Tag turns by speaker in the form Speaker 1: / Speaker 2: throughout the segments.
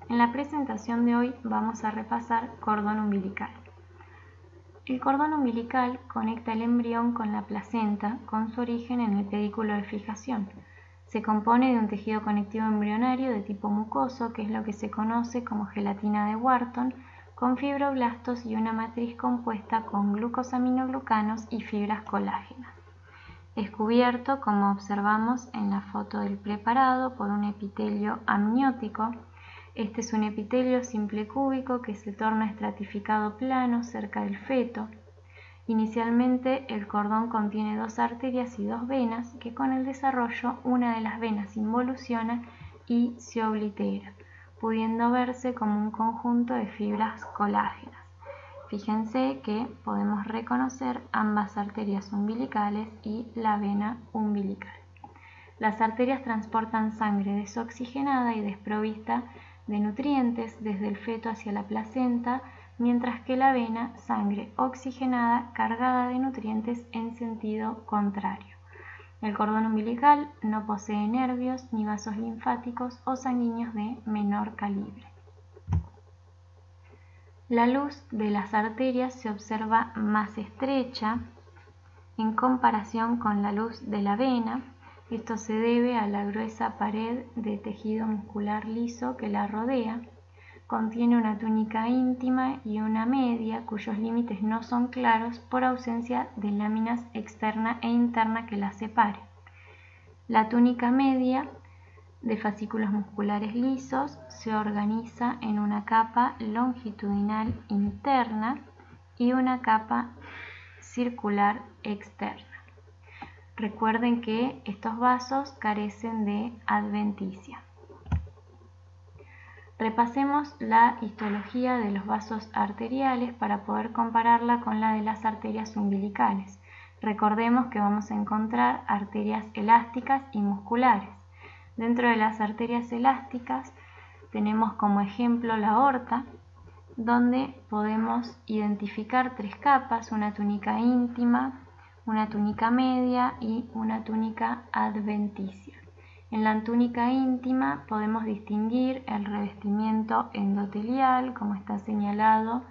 Speaker 1: En la presentación de hoy vamos a repasar cordón umbilical. El cordón umbilical conecta el embrión con la placenta con su origen en el pedículo de fijación. Se compone de un tejido conectivo embrionario de tipo mucoso, que es lo que se conoce como gelatina de Wharton, con fibroblastos y una matriz compuesta con glucosaminoglucanos y fibras colágenas. Es cubierto, como observamos en la foto del preparado, por un epitelio amniótico. Este es un epitelio simple cúbico que se torna estratificado plano cerca del feto. Inicialmente el cordón contiene 2 arterias y 2 venas que con el desarrollo una de las venas involuciona y se oblitera, pudiendo verse como un conjunto de fibras colágenas. Fíjense que podemos reconocer ambas arterias umbilicales y la vena umbilical. Las arterias transportan sangre desoxigenada y desprovista de nutrientes desde el feto hacia la placenta, mientras que la vena, sangre oxigenada cargada de nutrientes en sentido contrario. El cordón umbilical no posee nervios ni vasos linfáticos o sanguíneos de menor calibre. La luz de las arterias se observa más estrecha en comparación con la luz de la vena. Esto se debe a la gruesa pared de tejido muscular liso que la rodea. Contiene una túnica íntima y una media cuyos límites no son claros por ausencia de láminas externa e interna que las separen. La túnica media de fascículos musculares lisos se organiza en una capa longitudinal interna y una capa circular externa. Recuerden que estos vasos carecen de adventicia. Repasemos la histología de los vasos arteriales para poder compararla con la de las arterias umbilicales. Recordemos que vamos a encontrar arterias elásticas y musculares. Dentro de las arterias elásticas tenemos como ejemplo la aorta, donde podemos identificar 3 capas, una túnica íntima, una túnica media y una túnica adventicia. En la túnica íntima podemos distinguir el revestimiento endotelial, como está señalado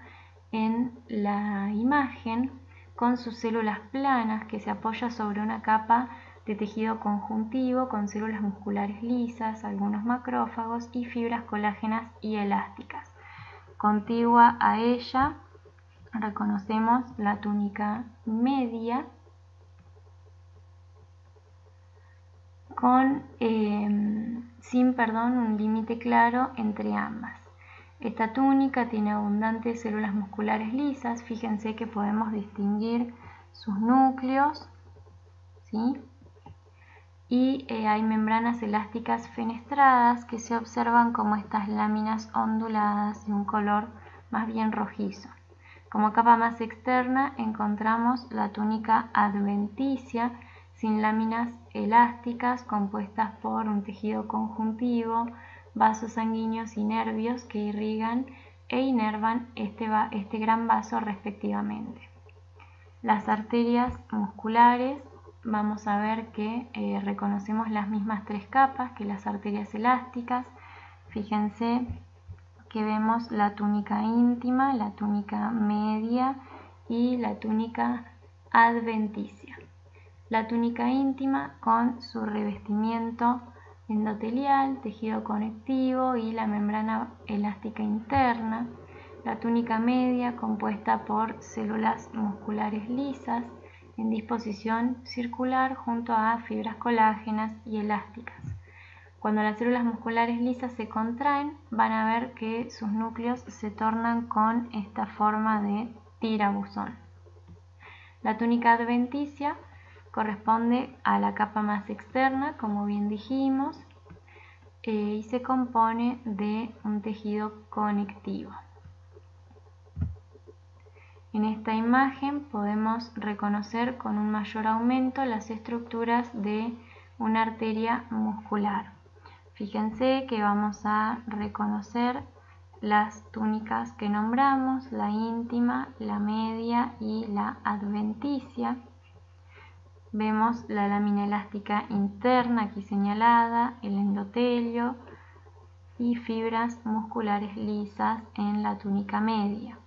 Speaker 1: en la imagen, con sus células planas que se apoya sobre una capa de tejido conjuntivo con células musculares lisas, algunos macrófagos y fibras colágenas y elásticas. Contigua a ella reconocemos la túnica media con un límite claro entre ambas. Esta túnica tiene abundantes células musculares lisas. Fíjense que podemos distinguir sus núcleos, ¿sí? Y hay membranas elásticas fenestradas que se observan como estas láminas onduladas de un color más bien rojizo. Como capa más externa encontramos la túnica adventicia, sin láminas elásticas, compuestas por un tejido conjuntivo, vasos sanguíneos y nervios que irrigan e inervan este gran vaso respectivamente. Las arterias musculares, vamos a ver que reconocemos las mismas 3 capas que las arterias elásticas. Fíjense que vemos la túnica íntima, la túnica media y la túnica adventicia. La túnica íntima con su revestimiento endotelial, tejido conectivo y la membrana elástica interna. La túnica media compuesta por células musculares lisas en disposición circular junto a fibras colágenas y elásticas. Cuando las células musculares lisas se contraen, van a ver que sus núcleos se tornan con esta forma de tirabuzón. La túnica adventicia corresponde a la capa más externa, como bien dijimos, y se compone de un tejido conectivo. En esta imagen podemos reconocer con un mayor aumento las estructuras de una arteria muscular. Fíjense que vamos a reconocer las túnicas que nombramos, la íntima, la media y la adventicia. Vemos la lámina elástica interna aquí señalada, el endotelio, y fibras musculares lisas en la túnica media.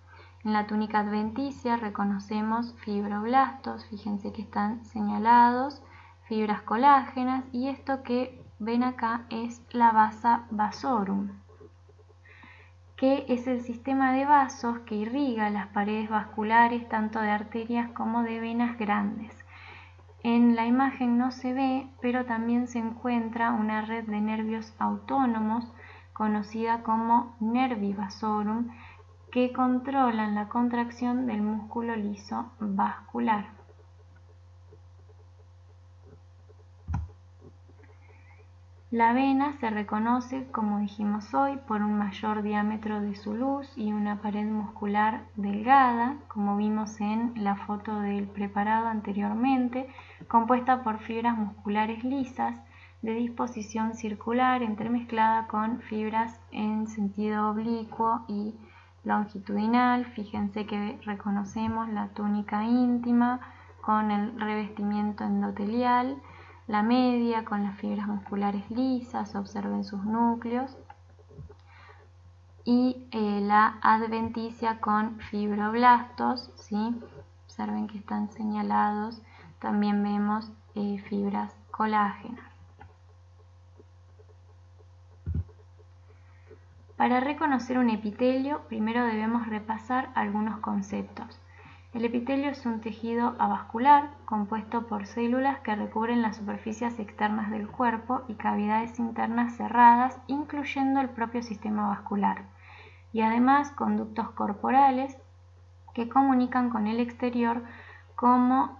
Speaker 1: En la túnica adventicia reconocemos fibroblastos, fíjense que están señalados, fibras colágenas, y esto que ven acá es la vasa vasorum, que es el sistema de vasos que irriga las paredes vasculares tanto de arterias como de venas grandes. En la imagen no se ve, pero también se encuentra una red de nervios autónomos conocida como nervi vasorum, que controlan la contracción del músculo liso vascular. La vena se reconoce, como dijimos hoy, por un mayor diámetro de su luz y una pared muscular delgada, como vimos en la foto del preparado anteriormente, compuesta por fibras musculares lisas de disposición circular entremezclada con fibras en sentido oblicuo y longitudinal. Fíjense que reconocemos la túnica íntima con el revestimiento endotelial, la media con las fibras musculares lisas, observen sus núcleos, y la adventicia con fibroblastos, ¿sí? Observen que están señalados, también vemos fibras colágenas. Para reconocer un epitelio, primero debemos repasar algunos conceptos. El epitelio es un tejido avascular compuesto por células que recubren las superficies externas del cuerpo y cavidades internas cerradas, incluyendo el propio sistema vascular, y además conductos corporales que comunican con el exterior, como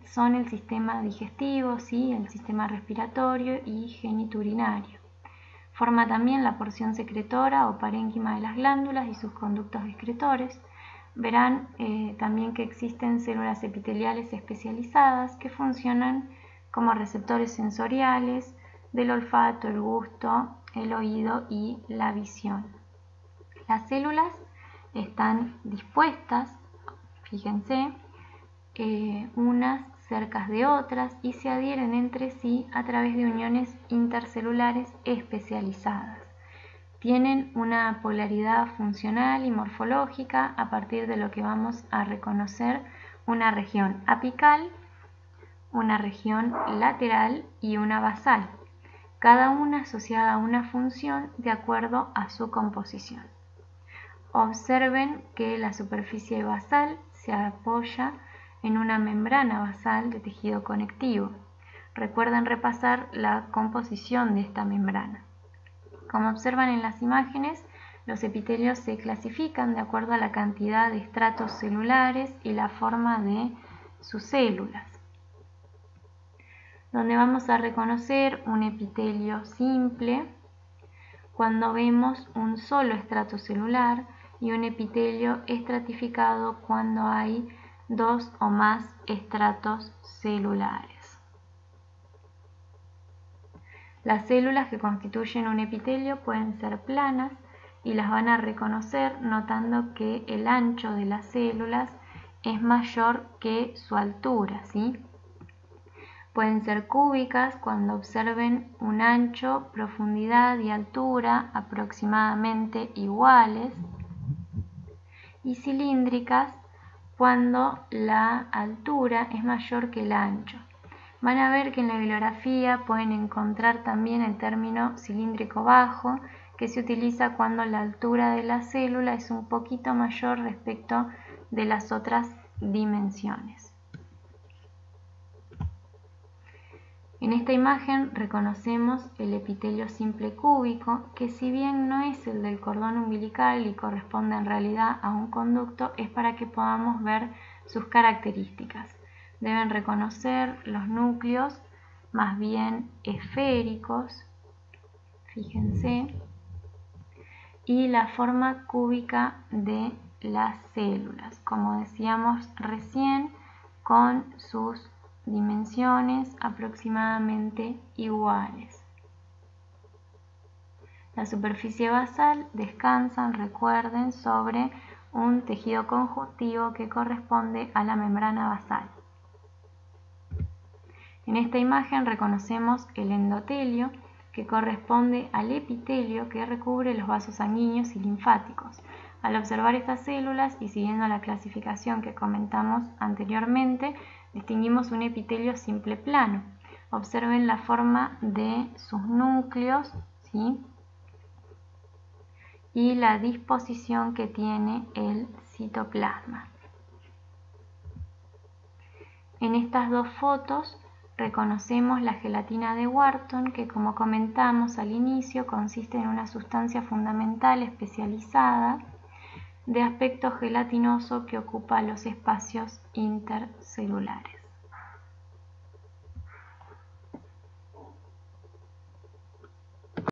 Speaker 1: son el sistema digestivo, ¿sí?, el sistema respiratorio y genitourinario. Forma también la porción secretora o parénquima de las glándulas y sus conductos excretores. Verán también que existen células epiteliales especializadas que funcionan como receptores sensoriales del olfato, el gusto, el oído y la visión. Las células están dispuestas, fíjense, unas cerca de otras, y se adhieren entre sí a través de uniones intercelulares especializadas. Tienen una polaridad funcional y morfológica a partir de lo que vamos a reconocer una región apical, una región lateral y una basal, cada una asociada a una función de acuerdo a su composición. Observen que la superficie basal se apoya en una membrana basal de tejido conectivo. Recuerden repasar la composición de esta membrana. Como observan en las imágenes, los epitelios se clasifican de acuerdo a la cantidad de estratos celulares y la forma de sus células, donde vamos a reconocer un epitelio simple cuando vemos un solo estrato celular y un epitelio estratificado cuando hay dos o más estratos celulares. Las células que constituyen un epitelio pueden ser planas y las van a reconocer notando que el ancho de las células es mayor que su altura, ¿sí? Pueden ser cúbicas cuando observen un ancho, profundidad y altura aproximadamente iguales, y cilíndricas cuando la altura es mayor que el ancho. Van a ver que en la bibliografía pueden encontrar también el término cilíndrico bajo, que se utiliza cuando la altura de la célula es un poquito mayor respecto de las otras dimensiones. En esta imagen reconocemos el epitelio simple cúbico, que si bien no es el del cordón umbilical y corresponde en realidad a un conducto, es para que podamos ver sus características. Deben reconocer los núcleos más bien esféricos, fíjense, y la forma cúbica de las células, como decíamos recién, con sus dimensiones aproximadamente iguales. La superficie basal descansa, recuerden, sobre un tejido conjuntivo que corresponde a la membrana basal. En esta imagen reconocemos el endotelio, que corresponde al epitelio que recubre los vasos sanguíneos y linfáticos. Al observar estas células y siguiendo la clasificación que comentamos anteriormente, distinguimos un epitelio simple plano. Observen la forma de sus núcleos, ¿sí?, y la disposición que tiene el citoplasma. En estas dos fotos reconocemos la gelatina de Wharton, que, como comentamos al inicio, consiste en una sustancia fundamental especializada de aspecto gelatinoso que ocupa los espacios intercelulares.